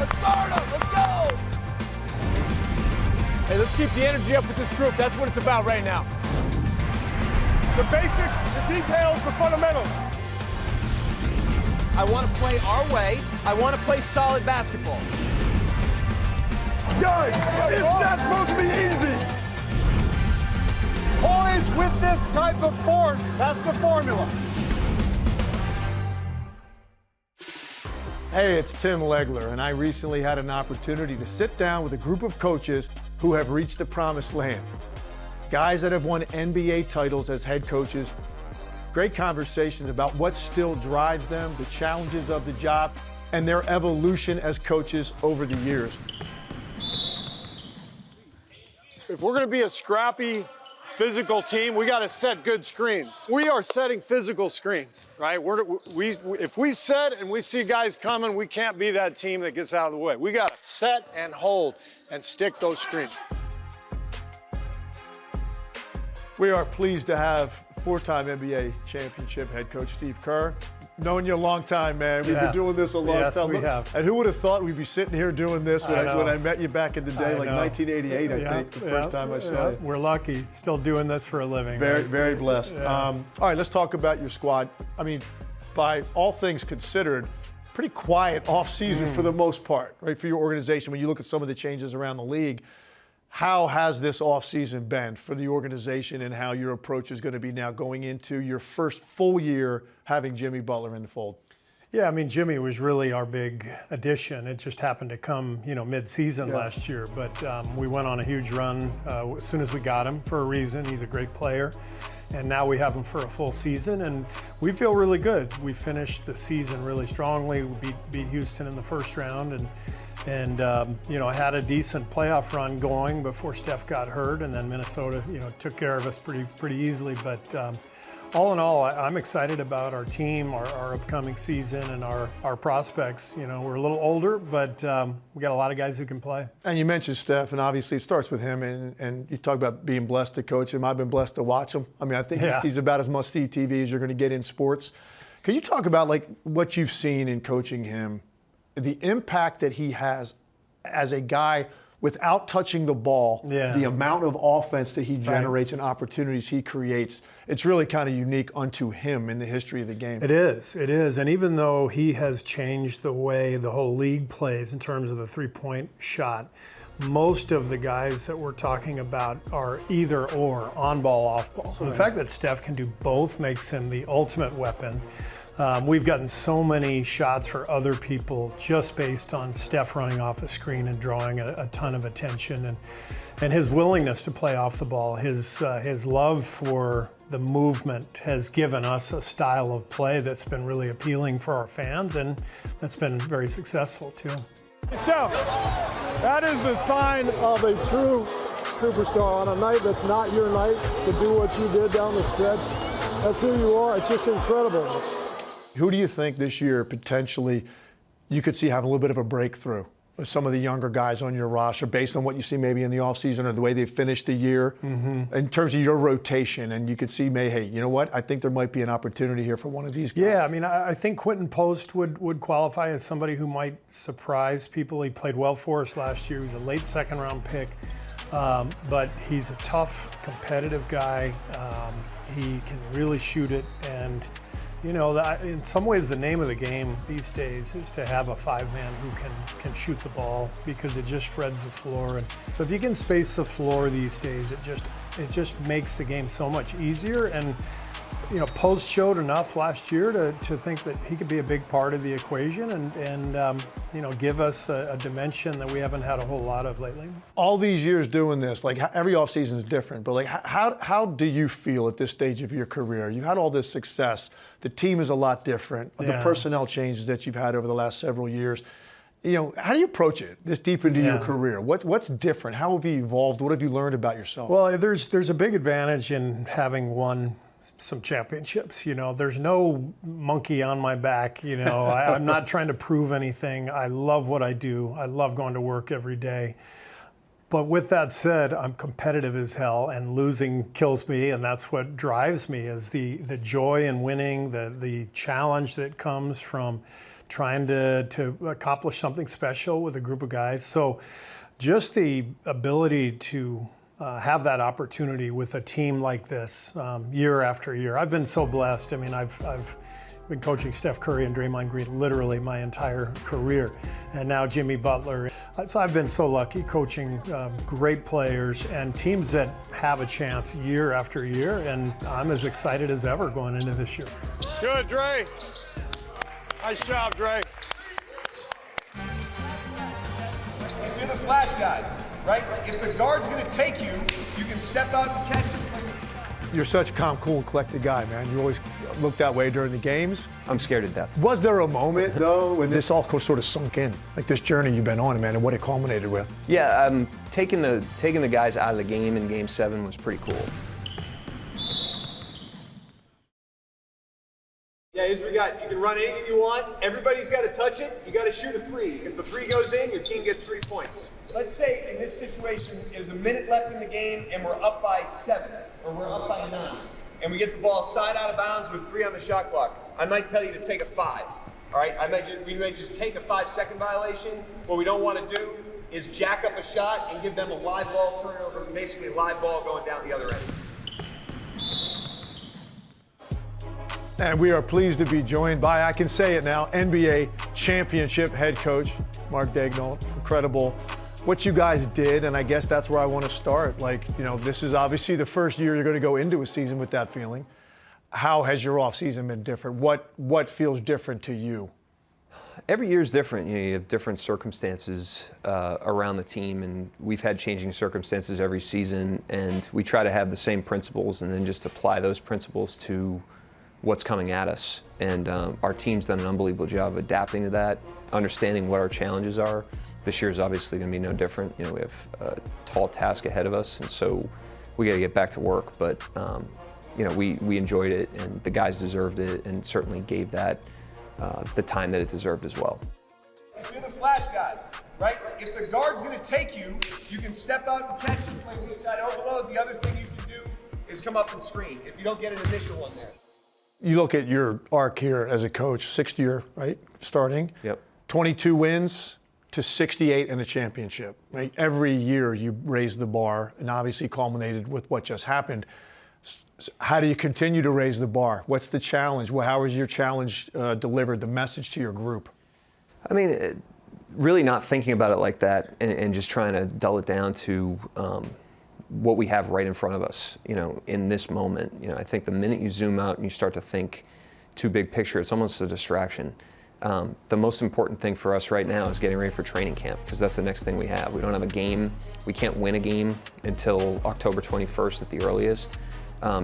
Let's start them. Let's go. Hey, let's keep the energy up with this group. That's what it's about right now. The basics, the details, the fundamentals. I want to play our way. I want to play solid basketball. Guys, it's not supposed to be easy. Poise with this type of force. That's the formula. Hey, it's Tim Legler, and I recently had an opportunity to sit down with a group of coaches who have reached the promised land. Guys that have won NBA titles as head coaches. Great conversations about what still drives them, the challenges of the job, and their evolution as coaches over the years. If we're going to be a scrappy, physical team, we got to set good screens. We are setting physical screens, right? If we set and we see guys coming, we can't be that team that gets out of the way. We got to set and hold and stick those screens. We are pleased to have four-time NBA championship head coach Steve Kerr. Known you a long time, man. We've been doing this a long time. Yes, we have. And who would have thought we'd be sitting here doing this when I met you back in the day, like 1988, I think, the first time I saw you. We're lucky, still doing this for a living. Very, right? very blessed. Yeah. All right, let's talk about your squad. I mean, by all things considered, pretty quiet off-season for the most part, right, for your organization. When you look at some of the changes around the league, how has this offseason been for the organization and how your approach is going to be now going into your first full year having Jimmy Butler in the fold? Yeah, I mean, Jimmy was really our big addition. It just happened to come, mid-season last year. But we went on a huge run as soon as we got him for a reason. He's a great player. And now we have him for a full season, and we feel really good. We finished the season really strongly. We beat Houston in the first round, and had a decent playoff run going before Steph got hurt, and then Minnesota, took care of us pretty easily. But all in all, I'm excited about our team, our upcoming season, and our prospects. We're a little older, but we got a lot of guys who can play. And you mentioned Steph, and obviously it starts with him, and you talk about being blessed to coach him. I've been blessed to watch him. I mean, I think he's about as much CTV as you're going to get in sports. Can you talk about what you've seen in coaching him, the impact that he has as a guy without touching the ball, the amount of offense that he generates and opportunities he creates? It's really kind of unique unto him in the history of the game. It is. And even though he has changed the way the whole league plays in terms of the three-point shot, most of the guys that we're talking about are either or, on-ball, off-ball. So the fact that Steph can do both makes him the ultimate weapon. We've gotten so many shots for other people just based on Steph running off the screen and drawing a ton of attention, and his willingness to play off the ball, his love for the movement has given us a style of play that's been really appealing for our fans, and that's been very successful too. Steph, that is the sign of a true superstar on a night that's not your night to do what you did down the stretch. That's who you are. It's just incredible. Who do you think this year potentially you could see have a little bit of a breakthrough with some of the younger guys on your roster based on what you see maybe in the offseason or the way they finished the year in terms of your rotation? And you could see, hey, you know what? I think there might be an opportunity here for one of these guys. Yeah, I mean, I think Quentin Post would qualify as somebody who might surprise people. He played well for us last year. He was a late second-round pick. But he's a tough, competitive guy. He can really shoot it, and in some ways, the name of the game these days is to have a five-man who can shoot the ball, because it just spreads the floor. And so if you can space the floor these days, it just makes the game so much easier. And Post showed enough last year to think that he could be a big part of the equation and give us a dimension that we haven't had a whole lot of lately. All these years doing this, every offseason is different, but how do you feel at this stage of your career? You've had all this success. The team is a lot different. The personnel changes that you've had over the last several years. How do you approach it this deep into your career? What's different? How have you evolved? What have you learned about yourself? Well, there's a big advantage in having won some championships. There's no monkey on my back. I'm not trying to prove anything. I love what I do. I love going to work every day. But with that said, I'm competitive as hell, and losing kills me, and that's what drives me, is the joy in winning, the challenge that comes from trying to accomplish something special with a group of guys. So just the ability to have that opportunity with a team like this year after year. I've been so blessed. I mean, I've been coaching Steph Curry and Draymond Green literally my entire career, and now Jimmy Butler. So I've been so lucky coaching great players and teams that have a chance year after year, and I'm as excited as ever going into this year. Good, Dre. Nice job, Dre. You're the flash guy, right? If the guard's going to take you, you can step out and catch him. You're such a calm, cool, and collected guy, man. You always look that way during the games. I'm scared to death. Was there a moment, though, when this all sort of sunk in? Like this journey you've been on, man, and what it culminated with? Yeah, taking the guys out of the game in Game 7 was pretty cool. Yeah, here's what we got. You can run anything you want. Everybody's got to touch it. You got to shoot a 3. If the 3 goes in, your team gets 3 points. Let's say in this situation, there's a minute left in the game and we're up by 7, or we're up by 9. And we get the ball side out of bounds with 3 on the shot clock. I might tell you to take a 5. All right, we may just take a 5-second violation. What we don't want to do is jack up a shot and give them a live ball turnover, basically a live ball going down the other end. And we are pleased to be joined by, I can say it now, NBA championship head coach, Mark Daigneault. Incredible what you guys did, and I guess that's where I want to start. Like, you know, this is obviously the first year you're going to go into a season with that feeling. How has your offseason been different? What feels different to you? Every year is different. You have different circumstances around the team, and we've had changing circumstances every season, and we try to have the same principles and then just apply those principles to what's coming at us. And our team's done an unbelievable job of adapting to that, understanding what our challenges are. This year is obviously going to be no different. You know, we have a tall task ahead of us, and so we got to get back to work. But you know, we enjoyed it, and the guys deserved it, and certainly gave that the time that it deserved as well. You're the flash guy, right? If the guard's going to take you, you can step out and catch him, play weak side overload. The other thing you can do is come up and screen if you don't get an initial one there. You look at your arc here as a coach, 6th year, right, starting. Yep. 22 wins to 68 in a championship, right? Every year you raise the bar, and obviously culminated with what just happened. How do you continue to raise the bar? What's the challenge? How is your challenge delivered, the message to your group? I mean, really not thinking about it like that, and just trying to dull it down to what we have right in front of us, you know, in this moment. You know, I think the minute you zoom out and you start to think too big picture, it's almost a distraction. The most important thing for us right now is getting ready for training camp, because that's the next thing we have. We don't have a game. We can't win a game until October 21st at the earliest.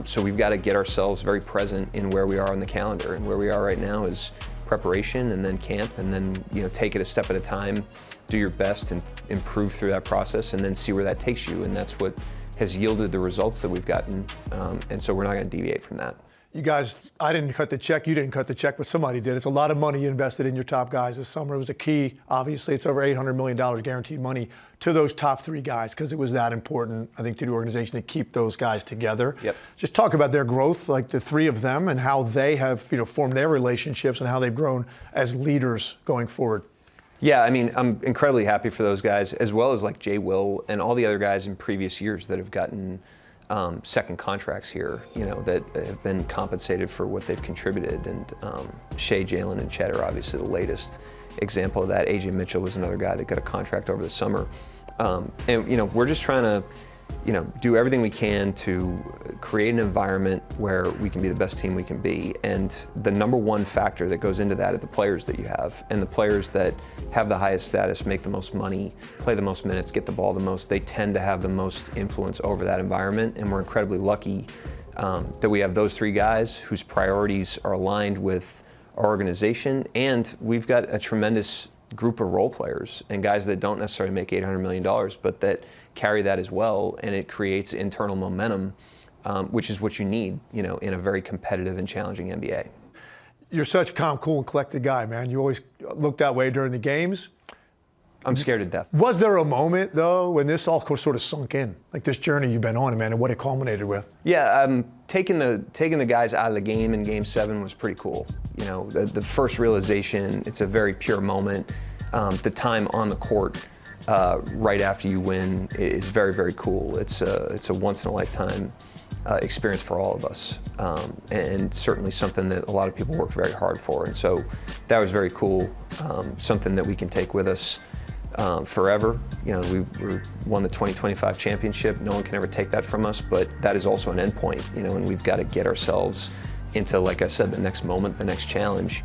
So we've got to get ourselves very present in where we are on the calendar, and where we are right now is preparation and then camp, and then, you know, take it a step at a time, do your best and improve through that process, and then see where that takes you. And that's what has yielded the results that we've gotten. And so we're not going to deviate from that. You guys, I didn't cut the check, you didn't cut the check, but somebody did. It's a lot of money you invested in your top guys this summer. It was a key, obviously, it's over $800 million guaranteed money to those top 3 guys, because it was that important, I think, to the organization to keep those guys together. Yep. Just talk about their growth, like the 3 of them, and how they have, you know, formed their relationships and how they've grown as leaders going forward. Yeah, I mean, I'm incredibly happy for those guys, as well as like Jay Will and all the other guys in previous years that have gotten second contracts here, you know, that have been compensated for what they've contributed. And Shea, Jalen, and Chet are obviously the latest example of that. AJ Mitchell was another guy that got a contract over the summer. And, you know, we're just trying to, you know, do everything we can to create an environment where we can be the best team we can be. And the number one factor that goes into that are the players that you have. And the players that have the highest status, make the most money, play the most minutes, get the ball the most, they tend to have the most influence over that environment. And we're incredibly lucky that we have those 3 guys whose priorities are aligned with our organization. And we've got a tremendous group of role players and guys that don't necessarily make $800 million, but that carry that as well, and it creates internal momentum, which is what you need, you know, in a very competitive and challenging NBA. You're such a calm, cool, and collected guy, man. You always look that way during the games. I'm scared to death. Was there a moment, though, when this all sort of sunk in? Like this journey you've been on, man, and what it culminated with? Yeah, taking the guys out of the game in Game 7 was pretty cool. You know, the first realization, it's a very pure moment. The time on the court right after you win is very, very cool. It's a once-in-a-lifetime experience for all of us, and certainly something that a lot of people worked very hard for. And so that was very cool, something that we can take with us forever. You know, we won the 2025 championship. No one can ever take that from us, but that is also an endpoint, you know, and we've got to get ourselves into, like I said, the next moment, the next challenge.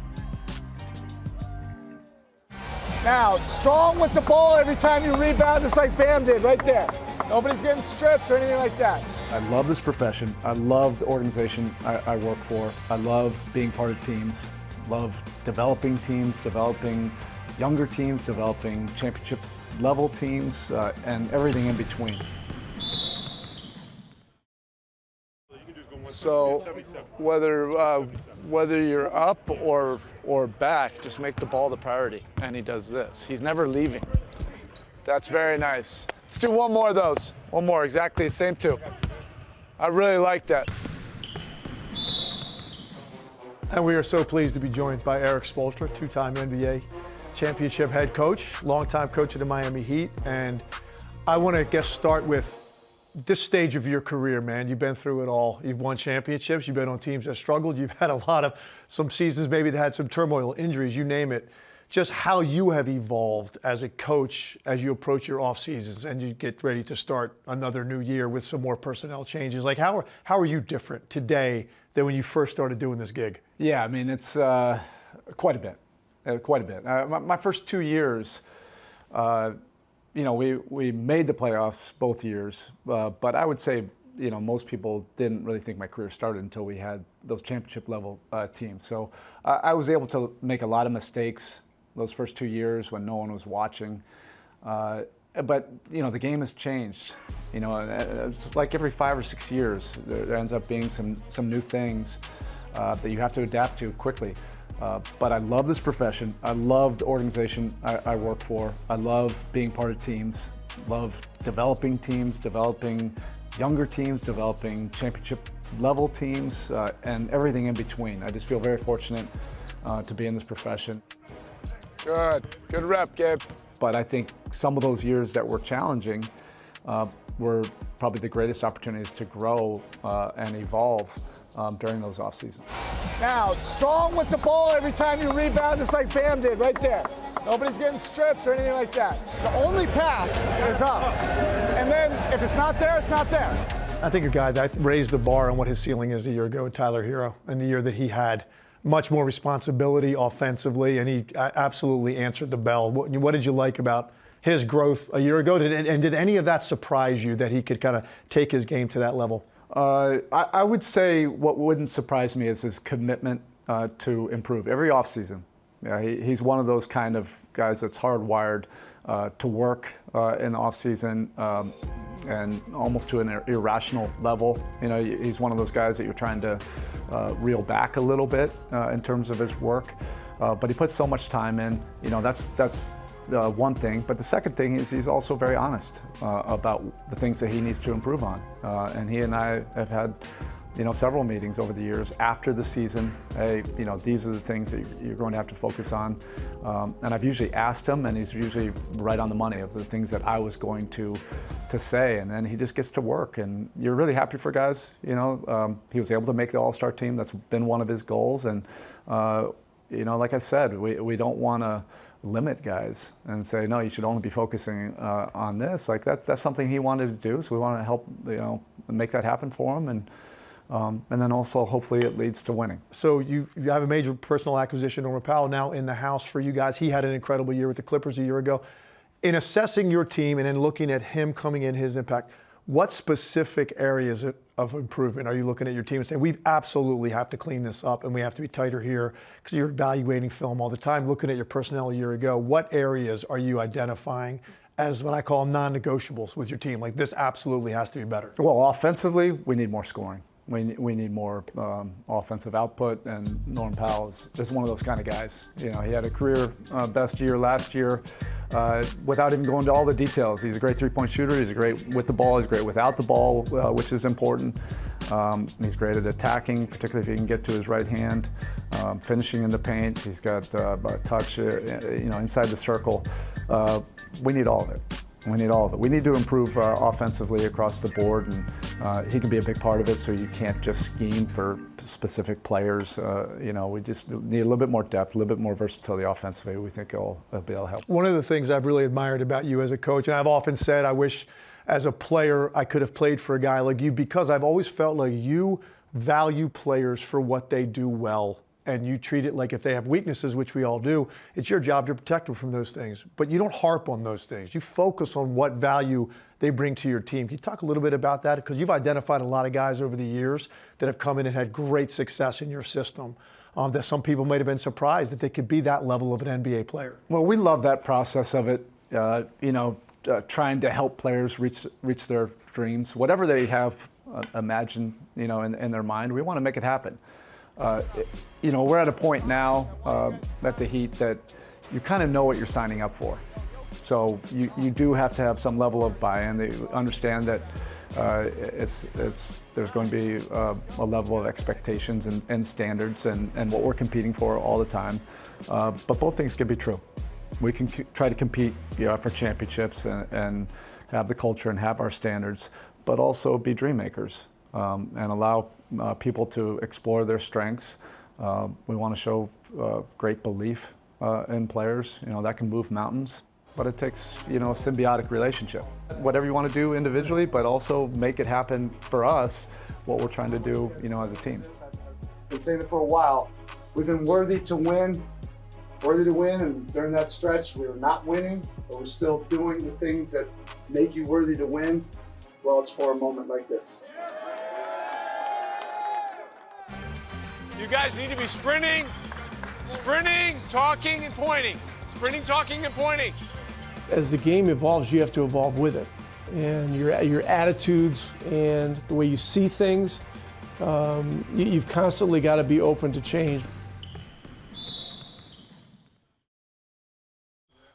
Now, strong with the ball every time you rebound, just like Bam did right there. Nobody's getting stripped or anything like that. I love this profession. I love the organization I work for. I love being part of teams. Love developing teams, developing younger teams, developing championship level teams, and everything in between. So whether you're up or back, just make the ball the priority. And he does this. He's never leaving. That's very nice. Let's do one more of those. One more, exactly the same two. I really like that. And we are so pleased to be joined by Erik Spoelstra, two-time NBA championship head coach, longtime coach of the Miami Heat. And I want to start with this stage of your career, man. You've been through it all. You've won championships. You've been on teams that struggled. You've had a lot of some seasons maybe that had some turmoil, injuries, you name it. Just how you have evolved as a coach as you approach your off seasons and you get ready to start another new year with some more personnel changes. Like how are you different today than when you first started doing this gig? Yeah, I mean, it's quite a bit. Quite a bit. My first 2 years, you know, we made the playoffs both years, but I would say, you know, most people didn't really think my career started until we had those championship level teams. So I was able to make a lot of mistakes those first 2 years when no one was watching. But, you know, the game has changed. You know, it's like every 5 or 6 years, there ends up being some new things that you have to adapt to quickly. But I love this profession. I love the organization I work for. I love being part of teams. Love developing teams, developing younger teams, developing championship level teams, and everything in between. I just feel very fortunate to be in this profession. Good rep, Gabe. But I think some of those years that were challenging were probably the greatest opportunities to grow and evolve during those off seasons. Now, strong with the ball every time you rebound, just like Bam did right there. Nobody's getting stripped or anything like that. The only pass is up. And then if it's not there, it's not there. I think a guy that raised the bar on what his ceiling is a year ago, Tyler Hero, and the year that he had much more responsibility offensively, and he absolutely answered the bell. What did you like about his growth a year ago? And did any of that surprise you that he could kind of take his game to that level? I would say what wouldn't surprise me is his commitment to improve every offseason. Yeah, he's one of those kind of guys that's hardwired to work in the offseason and almost to an irrational level. You know, he's one of those guys that you're trying to reel back a little bit in terms of his work, but he puts so much time in. You know, that's one thing. But the second thing is he's also very honest about the things that he needs to improve on. And he and I have had, you know, several meetings over the years after the season. Hey, you know, these are the things that you're going to have to focus on. And I've usually asked him, and he's usually right on the money of the things that I was going to say. And then he just gets to work. And you're really happy for guys. You know, he was able to make the All-Star team. That's been one of his goals. And you know, like I said, we don't want to limit guys and say, no, you should only be focusing on this. Like that's something he wanted to do, so we want to help, you know, make that happen for him, and then also hopefully it leads to winning. So you have a major personal acquisition, Norman Powell, now in the house for you guys. He had an incredible year with the Clippers a year ago. In assessing your team and then looking at him coming in, his impact, what specific areas of improvement are you looking at your team and saying, we absolutely have to clean this up and we have to be tighter here? Because you're evaluating film all the time, looking at your personnel a year ago. What areas are you identifying as what I call non-negotiables with your team? Like, this absolutely has to be better. Well, offensively, we need more scoring. We need more offensive output, and Norm Powell is one of those kind of guys. You know, he had a career best year last year without even going into all the details. He's a great three-point shooter. He's great with the ball. He's great without the ball, which is important. He's great at attacking, particularly if he can get to his right hand. Finishing in the paint. He's got a touch, inside the circle. We need all of it. We need all of it. We need to improve offensively across the board, and he can be a big part of it, so you can't just scheme for specific players. We just need a little bit more depth, a little bit more versatility offensively. We think it'll be able to help. One of the things I've really admired about you as a coach, and I've often said I wish as a player I could have played for a guy like you, because I've always felt like you value players for what they do well. And you treat it like if they have weaknesses, which we all do, it's your job to protect them from those things. But you don't harp on those things. You focus on what value they bring to your team. Can you talk a little bit about that? Because you've identified a lot of guys over the years that have come in and had great success in your system, that some people might have been surprised that they could be that level of an NBA player. Well, we love that process of it, trying to help players reach their dreams. Whatever they have imagined, in their mind, we want to make it happen. We're at a point now at the Heat that you kind of know what you're signing up for. So you do have to have some level of buy-in. They understand that there's going to be a level of expectations and standards and what we're competing for all the time. But both things can be true. We can try to compete for championships and have the culture and have our standards, but also be dream makers and allow people to explore their strengths. We want to show great belief in players. That can move mountains, but it takes a symbiotic relationship. Whatever you want to do individually, but also make it happen for us, what we're trying to do as a team. Been saying it for a while. We've been worthy to win, and during that stretch we were not winning, but we're still doing the things that make you worthy to win. Well, it's for a moment like this. You guys need to be sprinting, talking, and pointing. Sprinting, talking, and pointing. As the game evolves, you have to evolve with it. And your attitudes and the way you see things, you've constantly got to be open to change.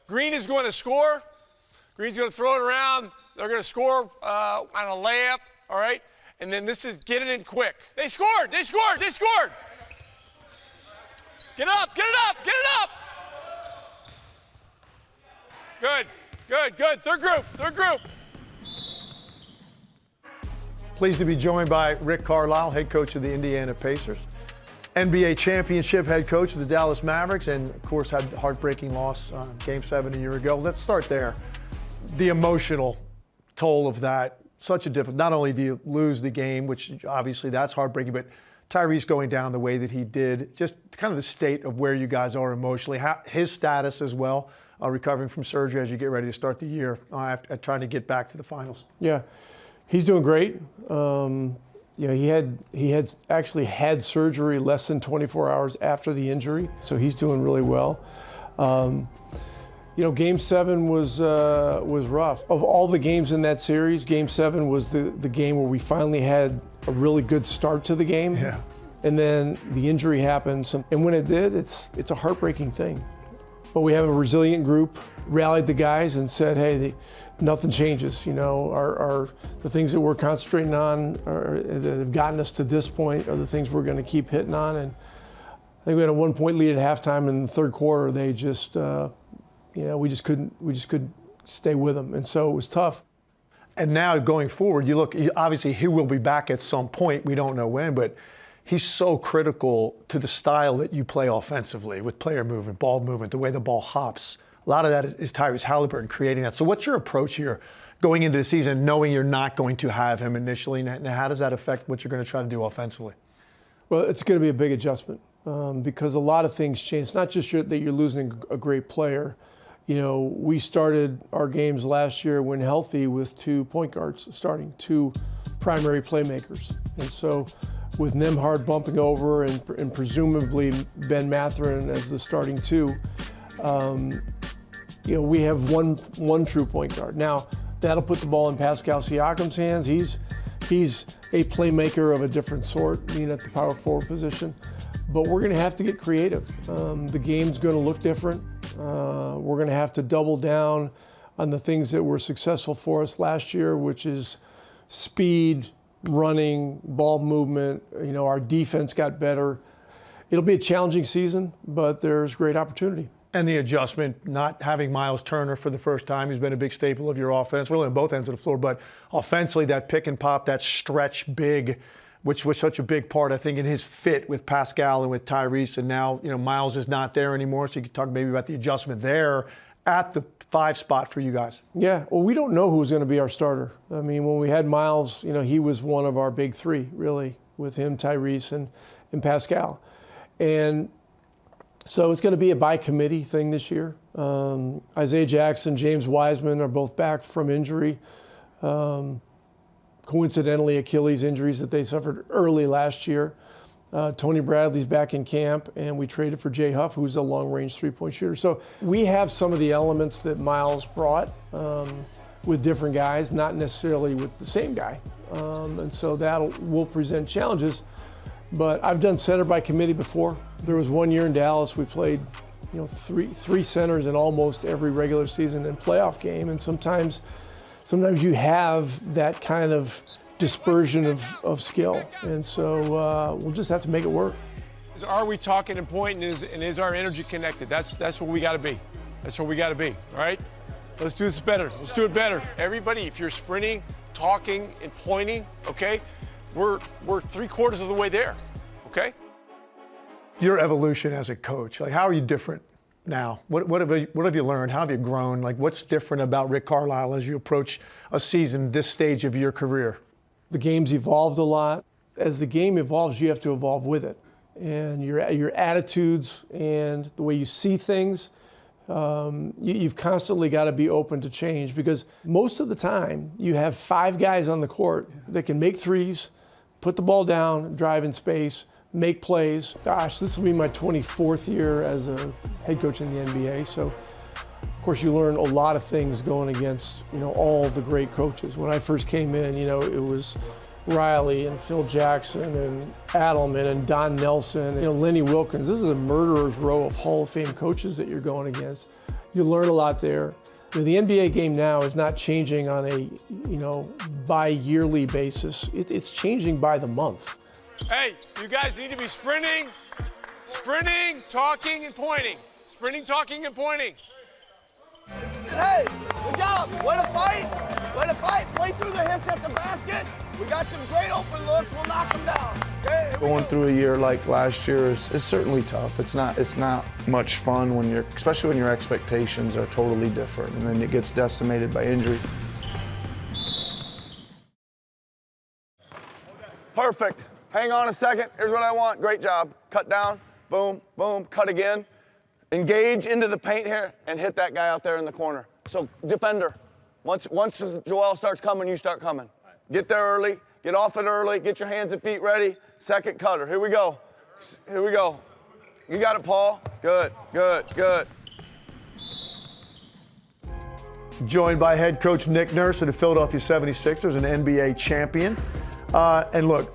Green is going to score. Green's going to throw it around. They're going to score on a layup, all right? And then this is get it in quick. They scored! They scored! They scored! Get up! Get it up! Get it up! Good, good, good. Third group, third group. Pleased to be joined by Rick Carlisle, head coach of the Indiana Pacers, NBA championship head coach of the Dallas Mavericks, and of course had the heartbreaking loss Game 7 a year ago. Let's start there. The emotional toll of that, such a difference. Not only do you lose the game, which obviously that's heartbreaking, but Tyrese going down the way that he did, just kind of the state of where you guys are emotionally, his status as well, recovering from surgery as you get ready to start the year, trying to get back to the finals. Yeah, he's doing great. He had actually had surgery less than 24 hours after the injury, so he's doing really well. Game 7 was rough. Of all the games in that series, Game 7 was the game where we finally had a really good start to the game. Yeah. And then the injury happens, and when it did, it's a heartbreaking thing. But we have a resilient group, rallied the guys and said, hey, nothing changes. The things that we're concentrating on that have gotten us to this point are the things we're going to keep hitting on. And I think we had a 1-point lead at halftime. In the third quarter, they just, we just couldn't stay with them. And so it was tough. And now going forward, you look, obviously he will be back at some point. We don't know when, but he's so critical to the style that you play offensively with player movement, ball movement, the way the ball hops. A lot of that is Tyrese Halliburton creating that. So what's your approach here going into the season, knowing you're not going to have him initially? And how does that affect what you're going to try to do offensively? Well, it's going to be a big adjustment because a lot of things change. It's not just that you're losing a great player. We started our games last year when healthy with 2 point guards starting, 2 primary playmakers. And so with Nembhard bumping over and presumably Ben Mathurin as the starting 2, we have one true point guard. Now, that'll put the ball in Pascal Siakam's hands. He's He's a playmaker of a different sort, being at the power forward position. But we're going to have to get creative. The game's going to look different. We're going to have to double down on the things that were successful for us last year, which is speed, running, ball movement. You know, our defense got better. It'll be a challenging season, but there's great opportunity. And the adjustment, not having Miles Turner for the first time, he's been a big staple of your offense, really on both ends of the floor. But offensively, that pick and pop, that stretch big, which was such a big part, I think, in his fit with Pascal and with Tyrese. And now, you know, Miles is not there anymore, so you could talk maybe about the adjustment there at the 5 spot for you guys. Yeah, well, we don't know who's going to be our starter. I mean, when we had Miles, you know, he was one of our big 3, really, with him, Tyrese, and Pascal. And so it's going to be a by-committee thing this year. Isaiah Jackson, James Wiseman are both back from injury. Coincidentally, Achilles injuries that they suffered early last year. Tony Bradley's back in camp, and we traded for Jay Huff, who's a long-range three-point shooter. So we have some of the elements that Miles brought with different guys, not necessarily with the same guy. And so that will present challenges. But I've done center by committee before. There was one year in Dallas we played, you know, three centers in almost every regular season and playoff game, and sometimes you have that kind of dispersion of skill, and so we'll just have to make it work. Are we talking in point, and is our energy connected? That's what we got to be. That's what we got to be. All right, let's do this better. Let's do it better. Everybody, if you're sprinting, talking, and pointing, okay, we're 3/4 of the way there. Okay. Your evolution as a coach, like how are you different now? What have you learned? How have you grown? Like what's different about Rick Carlisle as you approach a season this stage of your career? The game's evolved a lot. As the game evolves, you have to evolve with it. And your attitudes and the way you see things, you've constantly got to be open to change, because most of the time you have 5 guys on the court that can make threes, put the ball down, drive in space, make plays. Gosh, this will be my 24th year as a head coach in the NBA. So, of course, you learn a lot of things going against, you know, all the great coaches. When I first came in, you know, it was Riley and Phil Jackson and Adelman and Don Nelson, you know, Lenny Wilkins. This is a murderer's row of Hall of Fame coaches that you're going against. You learn a lot there. You know, the NBA game now is not changing on a, you know, bi-yearly basis. It's changing by the month. Hey, you guys need to be sprinting, talking, and pointing. Sprinting, talking, and pointing. Hey, good job. Way to fight. Way to fight. Play through the hips at the basket. We got some great open looks. We'll knock them down. Okay, Going through a year like last year is certainly tough. It's not much fun when especially when your expectations are totally different, and then it gets decimated by injury. Perfect. Hang on a second. Here's what I want. Great job. Cut down. Boom, boom. Cut again. Engage into the paint here and hit that guy out there in the corner. So defender, once Joel starts coming, you start coming. Get there early. Get off it early. Get your hands and feet ready. Second cutter. Here we go. Here we go. You got it, Paul. Good, good, good. Joined by head coach Nick Nurse of the Philadelphia 76ers, an NBA champion. And look,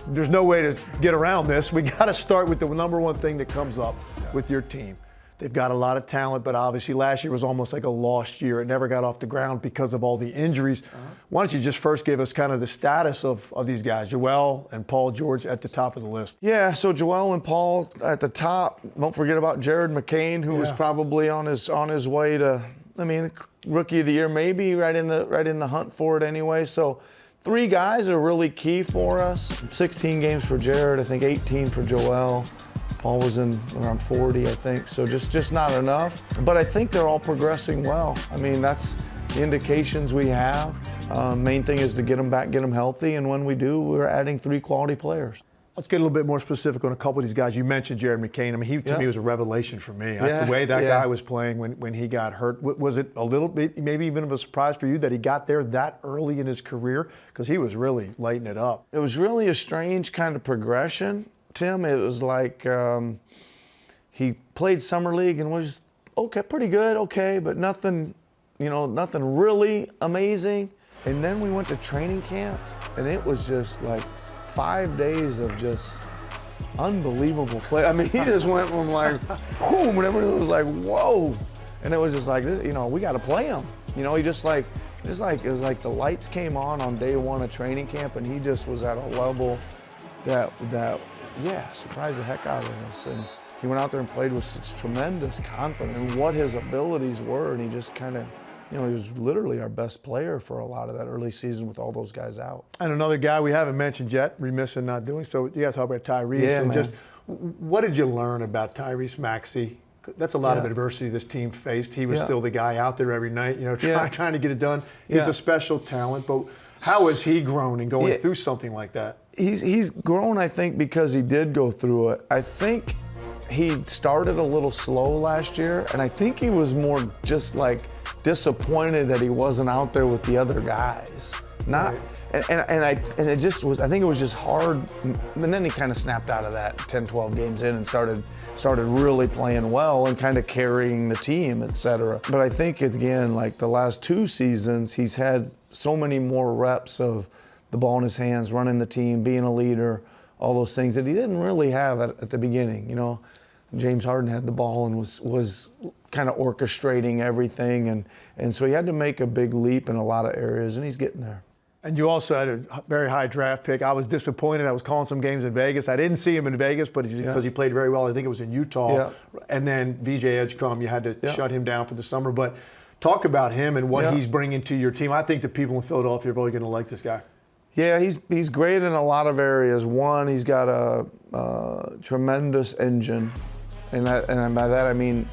there's no way to get around this. We got to start with the number one thing that comes up with your team. They've got a lot of talent, but obviously last year was almost like a lost year. It never got off the ground because of all the injuries. Why don't you just first give us kind of the status of these guys, Joel and Paul George at the top of the list? Yeah, so Joel and Paul at the top. Don't forget about Jared McCain, who was probably on his way to, I mean, rookie of the year, maybe right in the hunt for it anyway. So 3 guys are really key for us. 16 games for Jared, I think 18 for Joel. Paul was in around 40, I think, so just not enough. But I think they're all progressing well. I mean, that's the indications we have. Main thing is to get them back, get them healthy, and when we do, we're adding 3 quality players. Let's get a little bit more specific on a couple of these guys. You mentioned Jared McCain. I mean, he to me was a revelation for me. The way that guy was playing when he got hurt, was it a little bit, maybe even of a surprise for you that he got there that early in his career? Because he was really lighting it up. It was really a strange kind of progression, Tim. It was like he played summer league and was okay, pretty good, okay, but nothing, nothing really amazing. And then we went to training camp, and it was just like 5 days of just unbelievable play. I mean, he just went from like, boom, and everyone was like, whoa. And it was just like, this, you know, we got to play him. You know, he just like, it was like the lights came on day one of training camp, and he just was at a level that yeah, surprised the heck out of us. And he went out there and played with such tremendous confidence in what his abilities were, and he just kind of, you know, he was literally our best player for a lot of that early season with all those guys out. And another guy we haven't mentioned yet, remiss in not doing so, you got to talk about Tyrese. Yeah, and man. just what did you learn about Tyrese Maxey? That's a lot of adversity this team faced. He was still the guy out there every night, you know, trying to get it done. He's a special talent, but how has he grown in going through something like that? He's grown, I think, because he did go through it. I think he started a little slow last year, and I think he was more just like disappointed that he wasn't out there with the other guys. Not, and it just was, I think it was just hard, and then he kind of snapped out of that 10, 12 games in and started really playing well and kind of carrying the team, etc. But I think, again, like the last 2 seasons, he's had so many more reps of the ball in his hands, running the team, being a leader, all those things that he didn't really have at the beginning, you know. James Harden had the ball and was kind of orchestrating everything, and so he had to make a big leap in a lot of areas, and he's getting there. And you also had a very high draft pick. I was disappointed. I was calling some games in Vegas. I didn't see him in Vegas, but because he played very well. I think it was in Utah. Yeah. And then VJ Edgecombe, you had to shut him down for the summer. But talk about him and what he's bringing to your team. I think the people in Philadelphia are really going to like this guy. Yeah, he's great in a lot of areas. One, he's got a tremendous engine, and by that I mean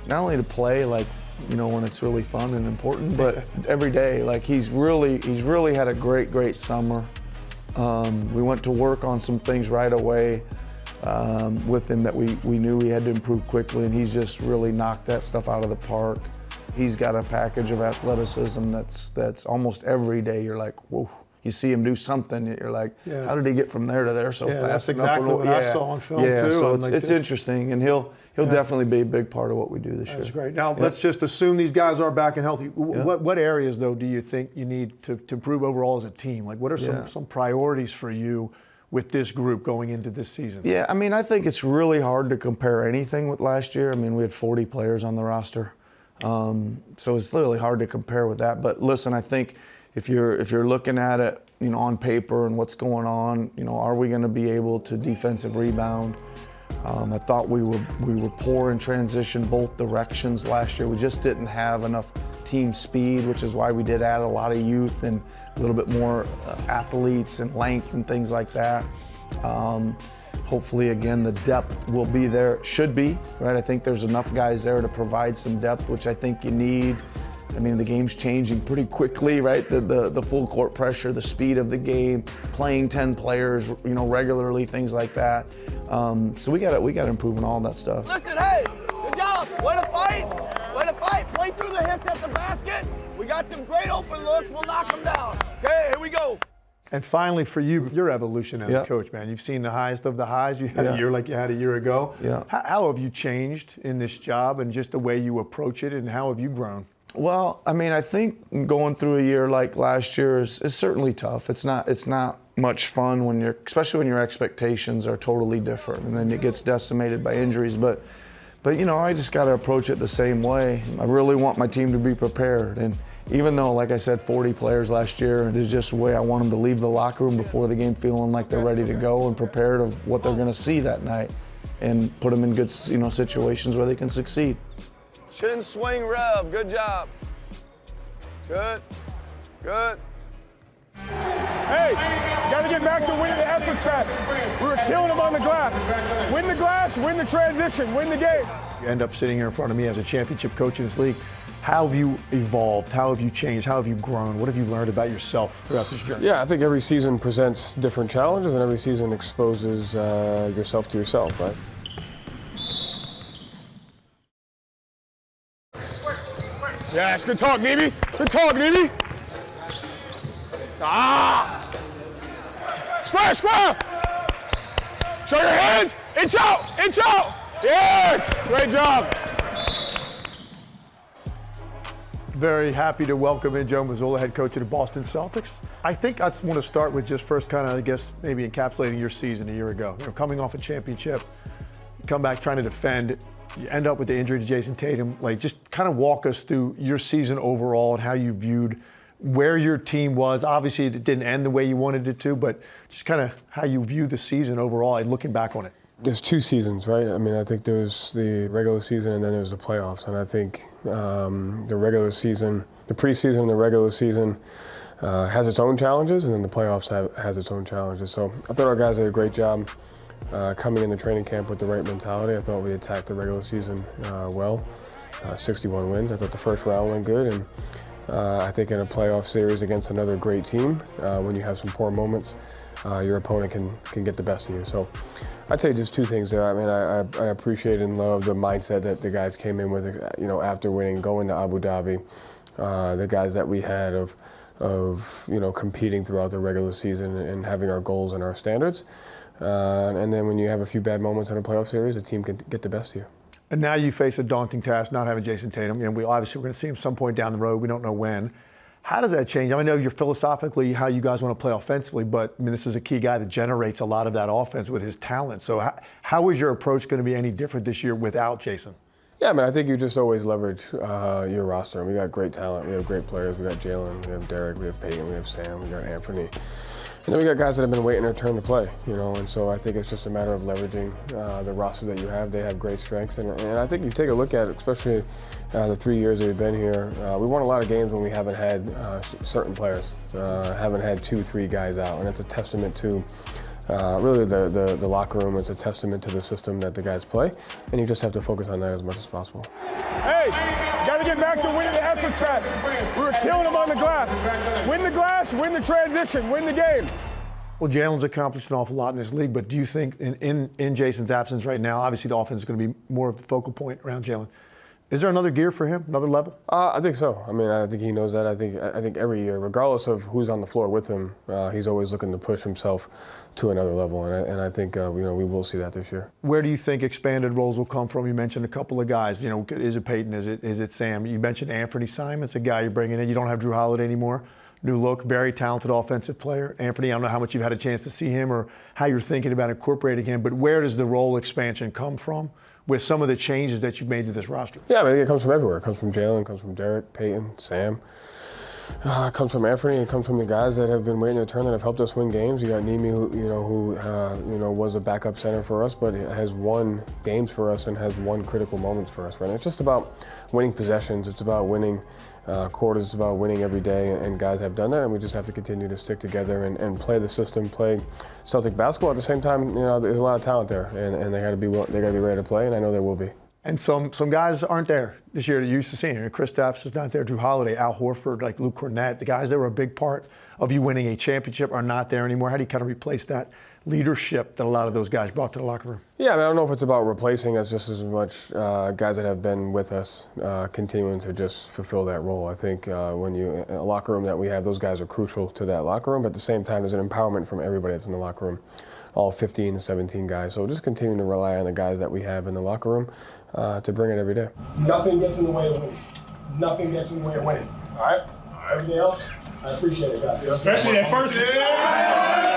not only to play, like, you know, when it's really fun and important, but every day. Like, he's really had a great summer. We went to work on some things right away with him that we knew he had to improve quickly, and he's just really knocked that stuff out of the park. He's got a package of athleticism that's almost every day you're like, whoa. You see him do something, you're like, how did he get from there to there so fast? That's exactly what I saw on film too. So it's interesting, and he'll definitely be a big part of what we do this year. That's great. Now let's just assume these guys are back and healthy. What areas though do you think you need to improve overall as a team? Like, what are some priorities for you with this group going into this season? Yeah, I mean, I think it's really hard to compare anything with last year. I mean, we had 40 players on the roster, so it's literally hard to compare with that. But listen, I think if you're looking at it, you know, on paper and what's going on, you know, are we going to be able to defensive rebound? I thought we were poor in transition both directions last year. We just didn't have enough team speed, which is why we did add a lot of youth and a little bit more athletes and length and things like that. Hopefully, again, the depth will be there. Should be, right? I think there's enough guys there to provide some depth, which I think you need. I mean, the game's changing pretty quickly, right? The full court pressure, the speed of the game, playing 10 players, you know, regularly, things like that. So we got to improve on all that stuff. Listen, hey, good job. Way to fight. Way to fight. Play through the hips at the basket. We got some great open looks. We'll knock them down. Okay, here we go. And finally, for you, your evolution as a coach, man. You've seen the highest of the highs. You had a year like you had a year ago. Yeah. How have you changed in this job and just the way you approach it, and how have you grown? Well, I mean, I think going through a year like last year is certainly tough. It's not much fun especially when your expectations are totally different, and then it gets decimated by injuries. But you know, I just got to approach it the same way. I really want my team to be prepared, and even though, like I said, 40 players last year, it is just the way I want them to leave the locker room before the game feeling like they're ready to go and prepared of what they're going to see that night, and put them in good, you know, situations where they can succeed. Shin swing rev, good job. Good, good. Hey, gotta get back to winning the effort stats. We were killing them on the glass. Win the glass, win the transition, win the game. You end up sitting here in front of me as a championship coach in this league. How have you evolved? How have you changed? How have you grown? What have you learned about yourself throughout this journey? Yeah, I think every season presents different challenges, and every season exposes yourself to yourself, right? Yes, good talk, Nebe. Good talk, Nebe. Ah! Square, square! Show your hands! Inch out! Inch out! Yes! Great job! Very happy to welcome in Joe Mazzulla, head coach of the Boston Celtics. I think I just want to start with just first kind of, I guess, maybe encapsulating your season a year ago. You know, coming off a championship, you come back trying to defend, you end up with the injury to Jason Tatum. Like, just kind of walk us through your season overall and how you viewed where your team was. Obviously, it didn't end the way you wanted it to, but just kind of how you view the season overall and looking back on it. There's two seasons, right? I mean, I think there's the regular season and then there's the playoffs. And I think the regular season, the preseason and the regular season has its own challenges, and then the playoffs has its own challenges. So I thought our guys did a great job coming into training camp with the right mentality. I thought we attacked the regular season well, 61 wins. I thought the first round went good, and I think in a playoff series against another great team, when you have some poor moments, your opponent can get the best of you. So I'd say just two things there. I mean, I appreciate and love the mindset that the guys came in with, you know, after winning, going to Abu Dhabi, the guys that we had of you know, competing throughout the regular season and having our goals and our standards. And then when you have a few bad moments in a playoff series, a team can get the best of you. And now you face a daunting task, not having Jason Tatum. You know, we're going to see him some point down the road. We don't know when. How does that change? I mean, I know you're philosophically how you guys want to play offensively, but I mean, this is a key guy that generates a lot of that offense with his talent. So how is your approach going to be any different this year without Jason? Yeah, I mean, I think you just always leverage your roster. We got great talent. We have great players. We got Jalen, we have Derek, we have Peyton, we have Sam, we got Anthony. And then we got guys that have been waiting their turn to play, you know, and so I think it's just a matter of leveraging the roster that you have. They have great strengths, and I think you take a look at it, especially the 3 years that we've been here. We won a lot of games when we haven't had certain players, haven't had 2-3 guys out, and it's a testament to really the locker room. It's a testament to the system that the guys play, and you just have to focus on that as much as possible. Hey, got to get back to winning the effort stats. We were killing them on the glass. Win the glass, win the transition, win the game. Well, Jalen's accomplished an awful lot in this league, but do you think in Jason's absence right now, obviously the offense is going to be more of the focal point around Jalen. Is there another gear for him, another level? I think so. I mean, I think he knows that. I think every year, regardless of who's on the floor with him, he's always looking to push himself to another level, and I think you know, we will see that this year. Where do you think expanded roles will come from? You mentioned a couple of guys. You know, is it Peyton? Is it Sam? You mentioned Anthony Simons, a guy you're bringing in. You don't have Drew Holiday anymore. New look, very talented offensive player. Anthony, I don't know how much you've had a chance to see him or how you're thinking about incorporating him, but where does the role expansion come from with some of the changes that you've made to this roster? Yeah, I mean, it comes from everywhere. It comes from Jalen, it comes from Derek, Peyton, Sam. It comes from Anthony. It comes from the guys that have been waiting their turn that have helped us win games. You got Nimi, who was a backup center for us, but has won games for us and has won critical moments for us. Right? It's just about winning possessions. It's about winning quarters. It's about winning every day, and guys have done that, and we just have to continue to stick together and play the system, play Celtic basketball. At the same time, you know, there's a lot of talent there, and they got to be ready to play, and I know they will be. And some guys aren't there this year that you used to see. Kristaps is not there. Drew Holiday, Al Horford, like Luke Cornett, the guys that were a big part of you winning a championship are not there anymore. How do you kind of replace that leadership that a lot of those guys brought to the locker room? Yeah, I mean, I don't know if it's about replacing us just as much guys that have been with us continuing to just fulfill that role. I think when you a locker room that we have, those guys are crucial to that locker room. But at the same time, there's an empowerment from everybody that's in the locker room, all 15 to 17 guys. So just continuing to rely on the guys that we have in the locker room to bring it every day. Nothing gets in the way of winning. Nothing gets in the way of winning. All right? Everything else, I appreciate it, guys. Especially that first one.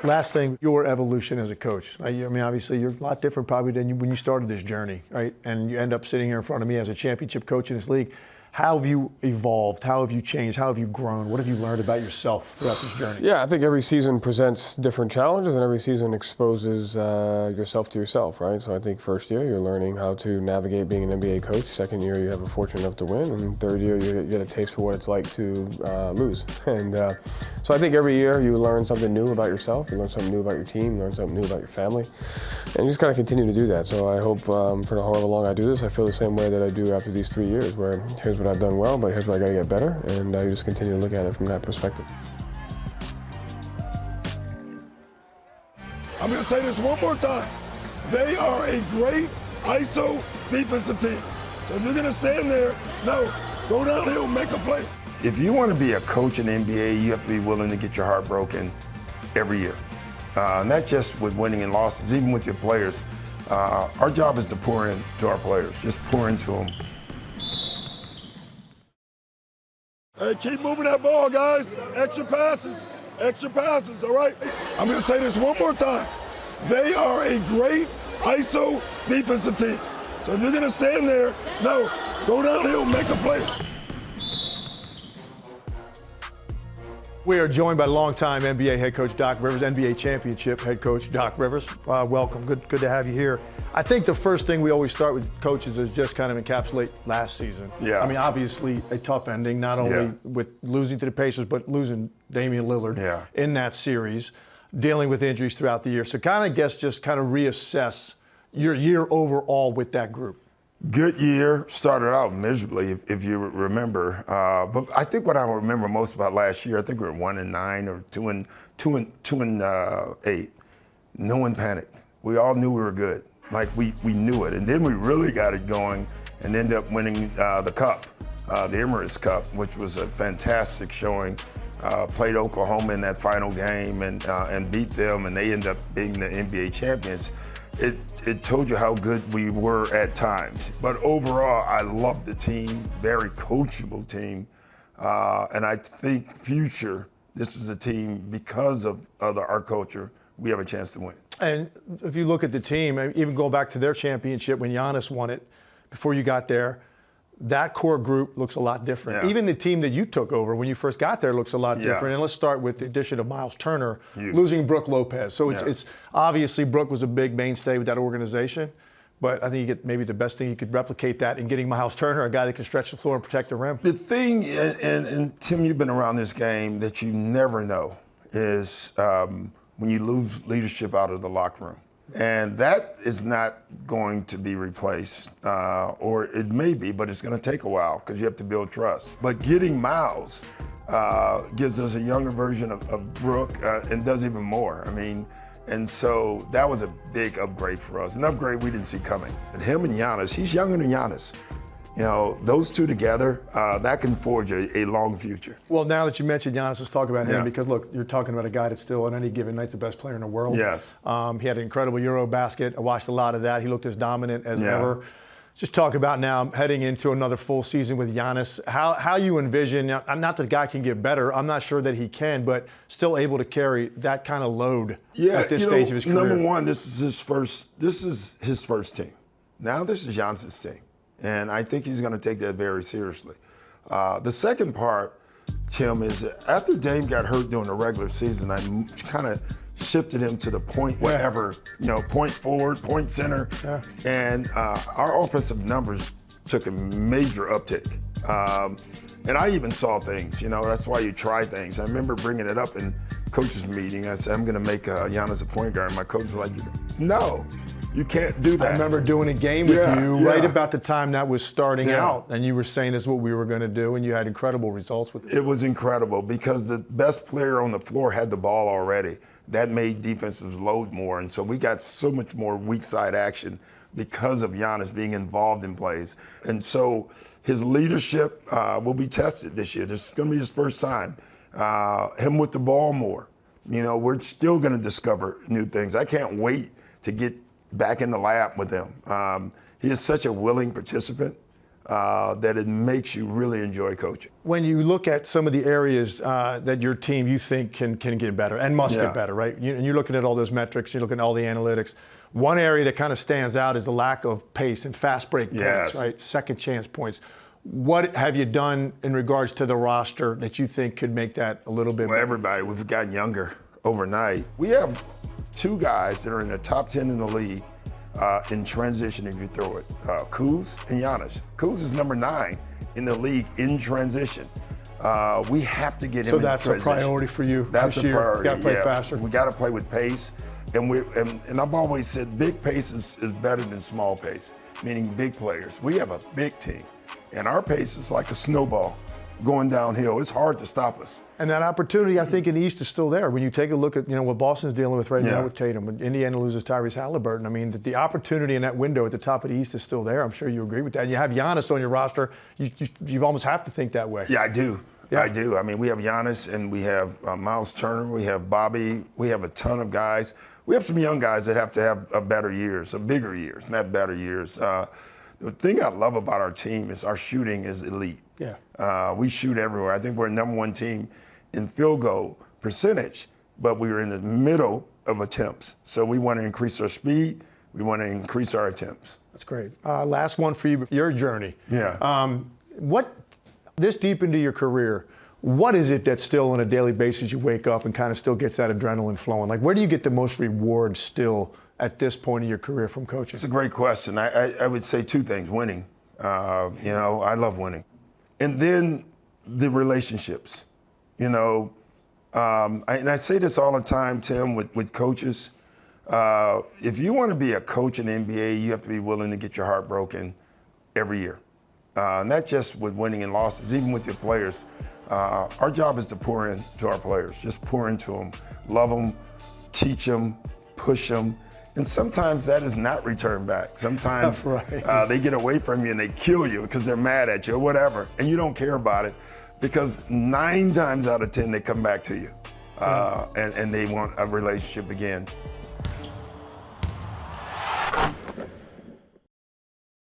Last thing, your evolution as a coach. I mean, obviously, you're a lot different probably than when you started this journey, right? And you end up sitting here in front of me as a championship coach in this league. How have you evolved? How have you changed? How have you grown? What have you learned about yourself throughout this journey? Yeah, I think every season presents different challenges, and every season exposes yourself to yourself, right? So I think first year, you're learning how to navigate being an NBA coach. Second year, you have a fortune enough to win. And third year, you get a taste for what it's like to lose. And so I think every year, you learn something new about yourself. You learn something new about your team. You learn something new about your family. And you just kind of continue to do that. So I hope for however long I do this, I feel the same way that I do after these 3 years, where here's what I've done well, but here's what I got to get better, and you just continue to look at it from that perspective. I'm going to say this one more time. They are a great ISO defensive team. So if you're going to stand there, no, go downhill, make a play. If you want to be a coach in the NBA, you have to be willing to get your heart broken every year. Not just with winning and losses, even with your players. Our job is to pour into our players, just pour into them. Hey, keep moving that ball, guys. Extra passes, all right? I'm going to say this one more time. They are a great ISO defensive team. So if you're going to stand there, no, go downhill, make a play. We are joined by longtime NBA head coach Doc Rivers, NBA championship head coach Doc Rivers. Welcome, good to have you here. I think the first thing we always start with coaches is just kind of encapsulate last season. Yeah. I mean, obviously a tough ending, not only with losing to the Pacers, but losing Damian Lillard in that series, dealing with injuries throughout the year. So just kind of reassess your year overall with that group. Good year. Started out miserably, if you remember. But I think what I remember most about last year, I think we were 1-9 or 2-8. No one panicked. We all knew we were good. Like we knew it. And then we really got it going and ended up winning the Cup, the Emirates Cup, which was a fantastic showing. Played Oklahoma in that final game and beat them, and they ended up being the NBA champions. It told you how good we were at times. But overall, I love the team, very coachable team. And I think future, this is a team, because of our culture, we have a chance to win. And if you look at the team, even going back to their championship when Giannis won it, before you got there, that core group looks a lot different. Even the team that you took over when you first got there looks a lot different. And let's start with the addition of Miles Turner, losing Brook Lopez. So it's obviously Brook was a big mainstay with that organization, but I think you get maybe the best thing you could replicate that in getting Miles Turner, a guy that can stretch the floor and protect the rim. The thing, and Tim, you've been around this game, that you never know is when you lose leadership out of the locker room. And that is not going to be replaced, or it may be, but it's going to take a while because you have to build trust. But getting Miles gives us a younger version of Brook and does even more. I mean, and so that was a big upgrade for us, an upgrade we didn't see coming. And him and Giannis, he's younger than Giannis. You know, those two together, that can forge a long future. Well, now that you mentioned Giannis, let's talk about him because, look, you're talking about a guy that's still on any given night's the best player in the world. Yes. He had an incredible Euro basket. I watched a lot of that. He looked as dominant as ever. Just talk about now heading into another full season with Giannis, how you envision, not that the guy can get better, I'm not sure that he can, but still able to carry that kind of load at this stage of his career. Number one, this is his first team. Now this is Giannis' team. And I think he's going to take that very seriously. The second part, Tim, is after Dame got hurt during the regular season, I kind of shifted him to the point whatever, point forward, point center. And our offensive numbers took a major uptick. And I even saw things, that's why you try things. I remember bringing it up in coaches meeting. I said, I'm going to make Giannis a point guard. And my coach was like, no. You can't do that. I remember doing a game with you right about the time that was starting out, and you were saying this is what we were going to do, and you had incredible results with it. It was incredible because the best player on the floor had the ball already. That made defenses load more, and so we got so much more weak side action because of Giannis being involved in plays. And so his leadership will be tested this year. This is going to be his first time. Him with the ball more. We're still going to discover new things. I can't wait to get back in the lab with him. He is such a willing participant that it makes you really enjoy coaching. When you look at some of the areas that your team you think can get better and must get better, right? And you're looking at all those metrics, you're looking at all the analytics. One area that kind of stands out is the lack of pace and fast break points, right? Second chance points. What have you done in regards to the roster that you think could make that a little bit better? Everybody, we've gotten younger overnight. We have two guys that are in the top 10 in the league in transition, if you throw it. Kuz and Giannis. Kuz is number 9 in the league in transition. We have to get him in transition. So that's a priority for you this year. Got to play faster. We got to play with pace. And I've always said big pace is better than small pace, meaning big players. We have a big team, and our pace is like a snowball. going downhill. It's hard to stop us. And that opportunity, I think, in the East is still there. When you take a look at what Boston's dealing with right now with Tatum, when Indiana loses Tyrese Halliburton, I mean, the opportunity in that window at the top of the East is still there. I'm sure you agree with that. And you have Giannis on your roster. You almost have to think that way. Yeah, I do. Yeah. I do. I mean, we have Giannis and we have Miles Turner. We have Bobby. We have a ton of guys. We have some young guys that have to have bigger years, not better years. The thing I love about our team is our shooting is elite. Yeah. We shoot everywhere. I think we're the #1 team in field goal percentage, but we are in the middle of attempts. So we want to increase our speed. We want to increase our attempts. That's great. Last one for you, your journey. Yeah. This deep into your career, what is it that still on a daily basis you wake up and kind of still gets that adrenaline flowing? Like, where do you get the most reward still at this point in your career from coaching? It's a great question. I would say 2 things. Winning. I love winning. And then the relationships. And I say this all the time, Tim, with coaches. If you want to be a coach in the NBA, you have to be willing to get your heart broken every year. Not just with winning and losses, even with your players. Our job is to pour into our players, just pour into them, love them, teach them, push them. And sometimes that is not returned back. Sometimes they get away from you and they kill you because they're mad at you or whatever, and you don't care about it because 9 times out of 10 they come back to you and they want a relationship again.